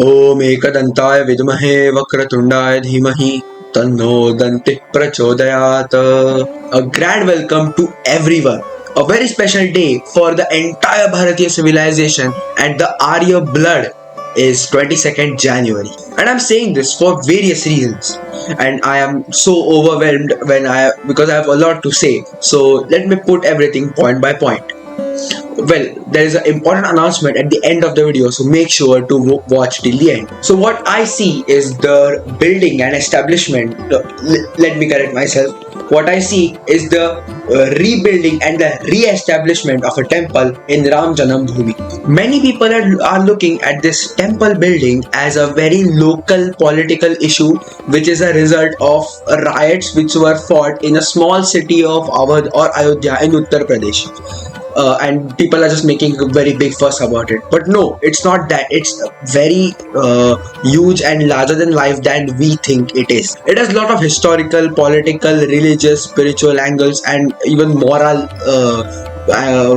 ओम एकदंताय विद्महे वक्रतुंडाय धीमहि तन्नो दंतिः प्रचोदयात्. A grand welcome to everyone. A very special day for the entire Bharatiya civilization and the Arya blood is 22nd January. And I'm saying this for various reasons. And I am so overwhelmed because I have a lot to say. So let me put everything point by point. Well, there is an important announcement at the end of the video, so make sure to watch till the end. So what I see is the building and establishment. Let me correct myself. What I see is the rebuilding and the re-establishment of a temple in Ramchandra Bhumi. Many people are looking at this temple building as a very local political issue, which is a result of riots which were fought in a small city of Awadh or Ayodhya in Uttar Pradesh. And people are just making a very big fuss about it. But no, it's not that. It's very huge and larger than life than we think it is. It has a lot of historical, political, religious, spiritual angles and even moral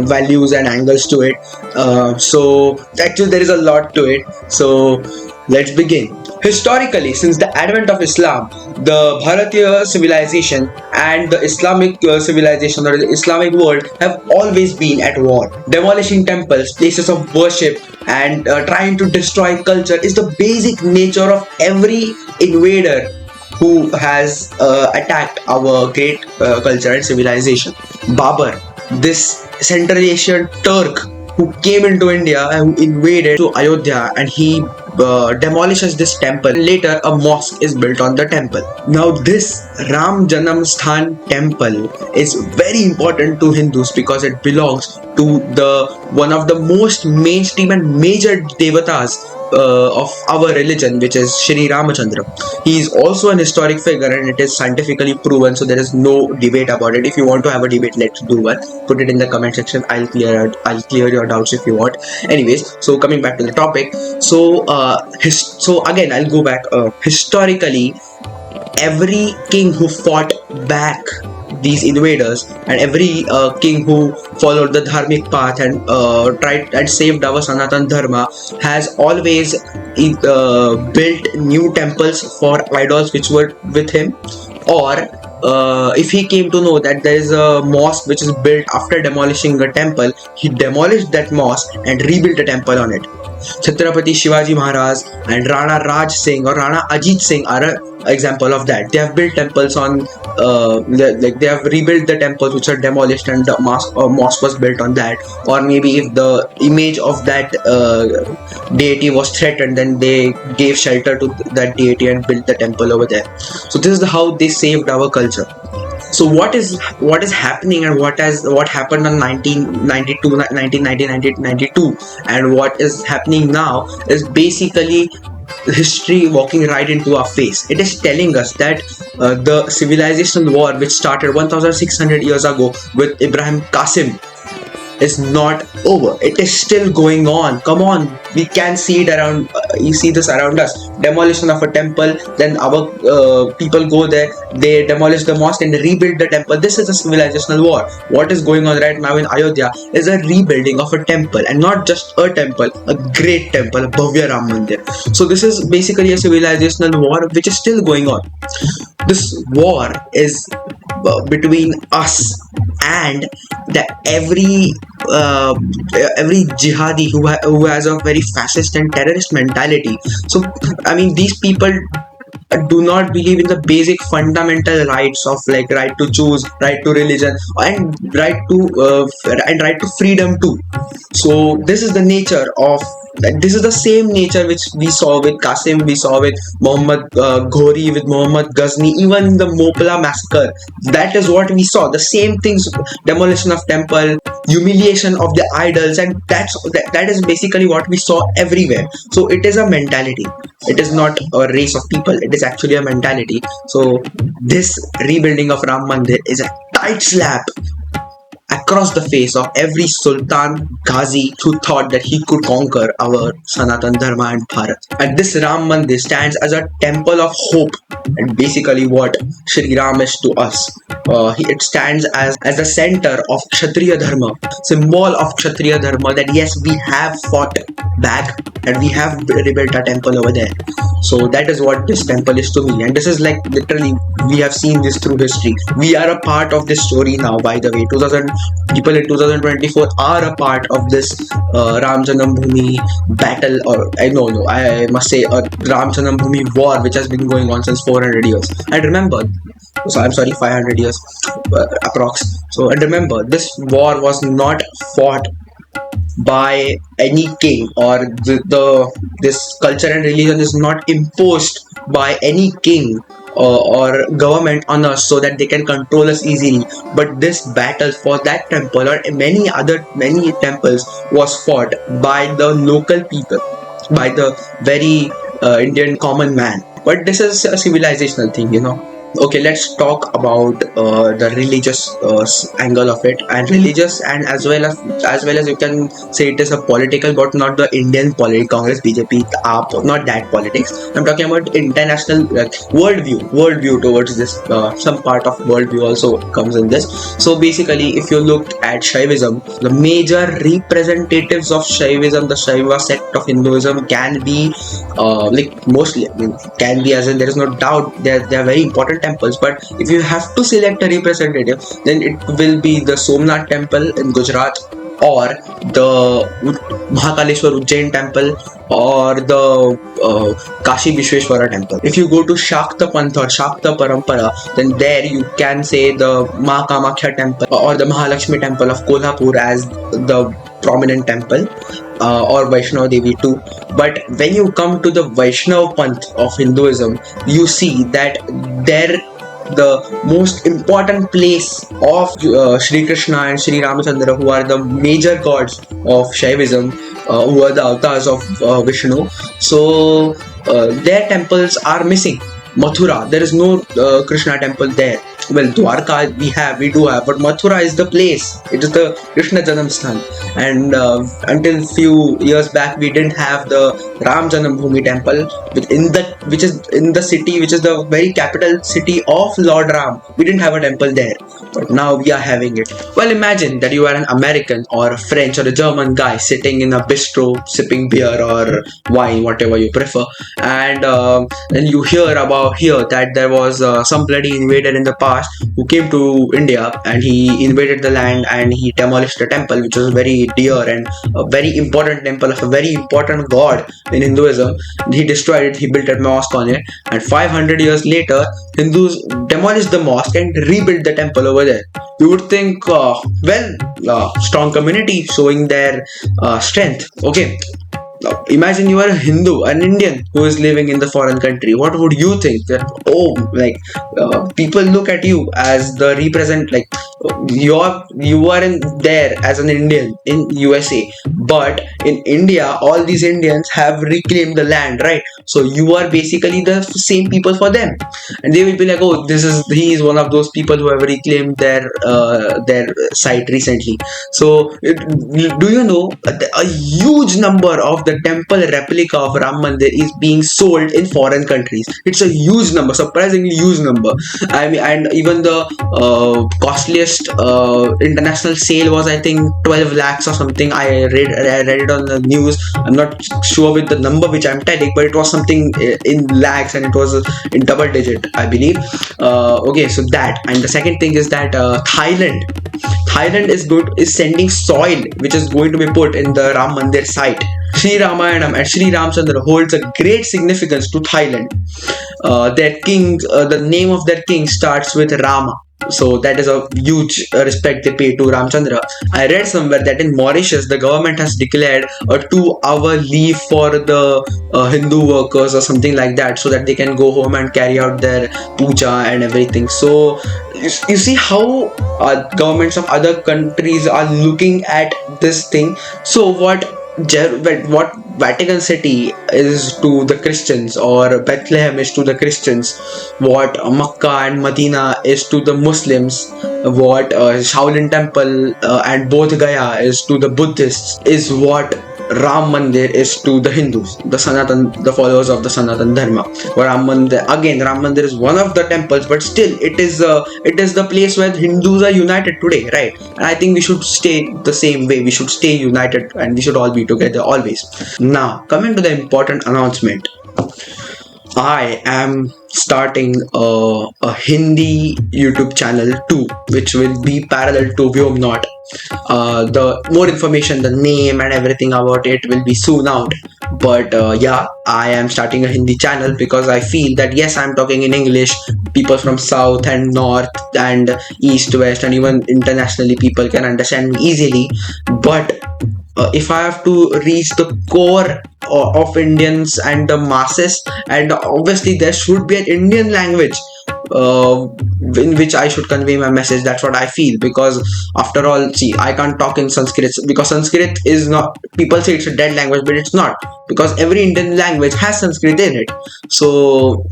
values and angles to it. So actually there is a lot to it. So let's begin. Historically, since the advent of Islam, the Bharatiya civilization and the Islamic civilization or the Islamic world have always been at war. Demolishing temples, places of worship, and trying to destroy culture is the basic nature of every invader who has attacked our great culture and civilization. Babur, this Central Asian Turk who came into India and who invaded to Ayodhya, and he demolishes this temple. Later, a mosque is built on the temple. Now, this Ram Janam Sthan temple is very important to Hindus because it belongs to the one of the most mainstream and major devatas of our religion, which is Shree Ramchandra. He is also an historic figure and it is scientifically proven, so there is no debate about it. If you want to have a debate, let's do one. Put it in the comment section. I'll clear your doubts if you want. Anyways, so coming back to the topic. So again, I'll go back. Historically, every king who fought back these invaders and every king who followed the dharmic path and tried and saved our Sanatan Dharma has always built new temples for idols which were with him, or if he came to know that there is a mosque which is built after demolishing a temple, he demolished that mosque and rebuilt a temple on it. Chhatrapati Shivaji Maharaj and Rana Raj Singh or Rana Ajit Singh are an example of that. They have built temples on, they have rebuilt the temples which are demolished and the mosque was built on that. Or maybe if the image of that deity was threatened, then they gave shelter to that deity and built the temple over there. So this is how they saved our culture. So what is happening and what happened in 1992 and what is happening now is basically history walking right into our face. It is telling us that the civilizational war which started 1600 years ago with Ibrahim Qasim is not over. It is still going on. Come on, we can see it around. You see this around us. Demolition of a temple, then our people go there, they demolish the mosque and rebuild the temple. This is a civilizational war. What is going on right now in Ayodhya is a rebuilding of a temple, and not just a temple, a great temple, a Bhavya Ram Mandir. So this is basically a civilizational war which is still going on. This war is between us and every jihadi who has a very fascist and terrorist mentality. So I mean, these people do not believe in the basic fundamental rights of like right to choose, right to religion, and right to freedom too. So this is the nature of this is the same nature which we saw with Qasim, we saw with Muhammad Ghori, with Muhammad Ghazni, even the Mopla massacre. That is what we saw. The same things: demolition of temple, humiliation of the idols, and that is basically what we saw everywhere. So it is a mentality. It is not a race of people. It is actually a mentality. So this rebuilding of Ram Mandir is a tight slap across the face of every Sultan Ghazi who thought that he could conquer our Sanatan Dharma and Bharat. And this Ram Mandir stands as a temple of hope and basically what Shri Ram is to us. it stands as the center of Kshatriya Dharma, symbol of Kshatriya Dharma, that yes, we have fought back and we have rebuilt a temple over there. So that is what this temple is to me, and this is like literally we have seen this through history. We are a part of this story now. By the way, 2000 people in 2024 are a part of this Ram Bhumi battle, or I know, no, I must say a Ram Bhumi war, which has been going on since 400 years. And remember, so I'm sorry, 500 years approx. So and remember, this war was not fought by any king, or this culture and religion is not imposed by any king or government on us so that they can control us easily. But this battle for that temple or many temples was fought by the local people, by the very Indian common man. But this is a civilizational thing, you know. Okay, let's talk about the religious angle of it, and religious, and as well as you can say it is a political, but not the Indian politics, Congress, BJP, AAP, not that politics. I'm talking about international, like, worldview towards this. Some part of worldview also comes in this. So basically, if you looked at Shaivism, the major representatives of Shaivism, the Shaiva sect of Hinduism, can be like mostly, I mean, can be, as in there is no doubt they are very important temples. But if you have to select a representative, then it will be the Somnath temple in Gujarat, or the Mahakaleshwar Ujjain temple, or the Kashi Vishweshwara temple. If you go to Shakta Panth or Shakta Parampara, then there you can say the Mahakamakhya temple or the Mahalakshmi temple of Kolhapur as the prominent temple, or Vaishnava Devi too. But when you come to the Vaishnava Panth of Hinduism, you see that there the most important place of Sri Krishna and Sri Ramchandra, who are the major gods of Shaivism, who are the avatars of Vishnu. So their temples are missing. Mathura, there is no Krishna temple there. Well, Dwarka we do have, but Mathura is the place. It is the Krishna Janamsthan, and until few years back, we didn't have the Ram Janambhumi temple, which is in the city, which is the very capital city of Lord Ram. We didn't have a temple there, but now we are having it. Well, imagine that you are an American or a French or a German guy sitting in a bistro sipping beer or wine, whatever you prefer, and then you hear that there was some bloody invader in the past who came to India, and he invaded the land and he demolished the temple, which was very dear and a very important temple of a very important god in Hinduism. He destroyed it, he built a mosque on it, and 500 years later, Hindus demolished the mosque and rebuilt the temple over there. You would think, strong community showing their strength. Okay. Now, imagine you are a Hindu, an Indian who is living in the foreign country. What would you think? That people look at you as the represent, like you are in there as an Indian in USA, but in India all these Indians have reclaimed the land, right? So you are basically the same people for them, and they will be like, oh, he is one of those people who have reclaimed their site recently. So do you know a huge number of the temple replica of Ram Mandir is being sold in foreign countries? It's a huge number, surprisingly huge number. I mean, and even the costliest international sale was, I think, 12 lakhs or something. I read it on the news. I'm not sure with the number which I'm telling, but it was something in lakhs, and it was in double digit, I believe. Okay, so that, and the second thing is that Thailand is sending soil which is going to be put in the Ram Mandir site. Sri Ramayanam and Sri Ramchandra holds a great significance to Thailand. Their king, the name of their king starts with Rama. So that is a huge respect they pay to Ramchandra. I read somewhere that in Mauritius, the government has declared a 2-hour leave for the Hindu workers or something like that, so that they can go home and carry out their puja and everything. So you see how governments of other countries are looking at this thing. So what Vatican City is to the Christians, or Bethlehem is to the Christians, what Makkah and Medina is to the Muslims, what Shaolin Temple and Bodh Gaya is to the Buddhists, is what Ram Mandir is to the Hindus, the followers of the Sanatan Dharma. Ram Mandir is one of the temples, but still it is the place where Hindus are united today, right? And I think we should stay the same way. We should stay united, and we should all be together always. Now, coming to the important announcement. I am starting a Hindi YouTube channel too, which will be parallel to Vyomnaut. The more information, the name and everything about it will be soon out. But yeah, I am starting a Hindi channel because I feel that yes, I'm talking in English. People from South and North and East, West, and even internationally, people can understand me easily. But if I have to reach the core of Indians and the masses, and obviously there should be an Indian language in which I should convey my message. That's what I feel, because after all, see, I can't talk in Sanskrit because Sanskrit is not, people say it's a dead language, but it's not, because every Indian language has Sanskrit in it. So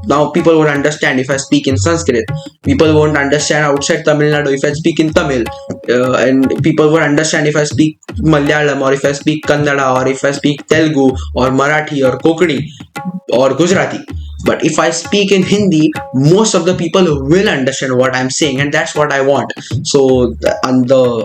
now people won't understand if I speak in Sanskrit. People won't understand outside Tamil Nadu if I speak in Tamil, and people won't understand if I speak Malayalam, or if I speak Kannada, or if I speak Telugu or Marathi or Konkani or Gujarati. But if I speak in Hindi, most of the people will understand what I'm saying, and that's what I want. So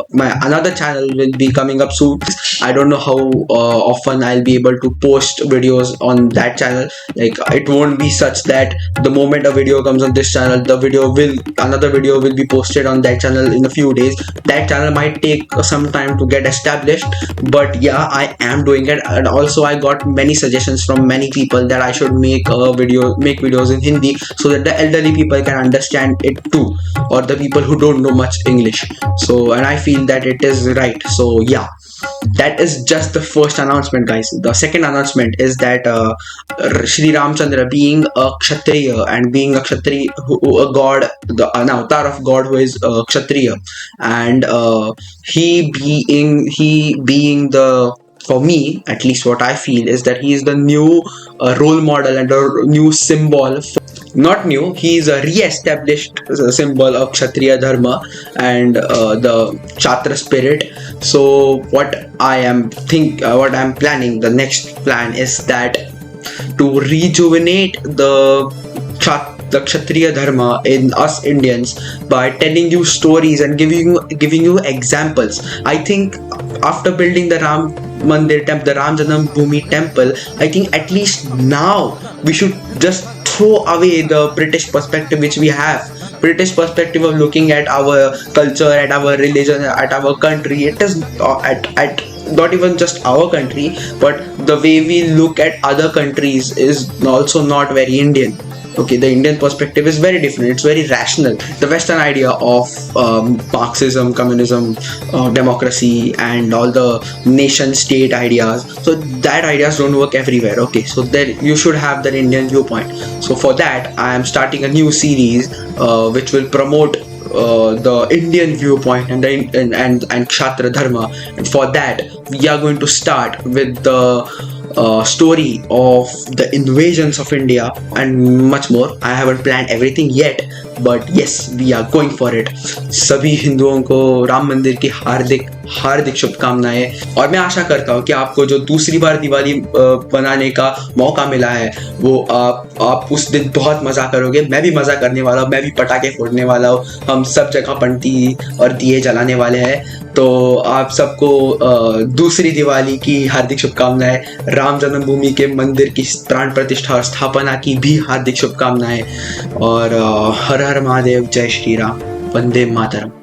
my another channel will be coming up soon. I don't know how often I'll be able to post videos on that channel. Like, it won't be such that the moment a video comes on this channel, another video will be posted on that channel in a few days. That channel might take some time to get established, but yeah, I am doing it. And also I got many suggestions from many people that I should make videos in Hindi, so that the elderly people can understand it too, or the people who don't know much English. So, and I feel that it is right. So yeah, that is just the first announcement, guys. The second announcement is that Shree Ramchandra, being a Kshatriya, and being a Kshatriya, a god, an avatar of God who is Kshatriya, and he being the, for me at least, what I feel is that he is the new role model and a new symbol. Not new, he is a re-established symbol of Kshatriya Dharma and the Kshatriya spirit. So what I am planning, the next plan is that to rejuvenate the Kshatriya Dharma in us Indians by telling you stories and giving you examples. I think after building the Ram Mandir temple, the Ram Janambhoomi temple, I think at least now we should just throw away the British perspective which we have. British perspective of looking at our culture, at our religion, at our country. It is at not even just our country, but the way we look at other countries is also not very Indian. Okay, the Indian perspective is very different. It's very rational. The Western idea of Marxism, communism, democracy, and all the nation-state ideas. So that ideas don't work everywhere. Okay, so then you should have that Indian viewpoint. So for that, I am starting a new series which will promote the Indian viewpoint and Kshatriya Dharma. And for that, we are going to start with the story of the invasions of India and much more. I haven't planned everything yet, but yes, we are going for it. सभी हिंदुओं को राम मंदिर की हार्दिक शुभकामनाएं, और मैं आशा करता हूँ कि आपको जो दूसरी बार दिवाली बनाने का मौका मिला है, वो आप उस दिन बहुत मज़ा करोगे. मैं भी मज़ा करने वाला हूँ, मैं भी पटाखे फोड़ने वाला हूँ. हम सब जगह बंटी और दिए जलाने वाले हैं. तो आप सबको दूसरी दिवाली की हार्दिक शुभकामनाएं. राम जन्मभूमि के मंदिर की प्राण प्रतिष्ठा और स्थापना की भी हार्दिक शुभकामनाएं. और हर हर महादेव, जय श्री राम, वंदे मातरम.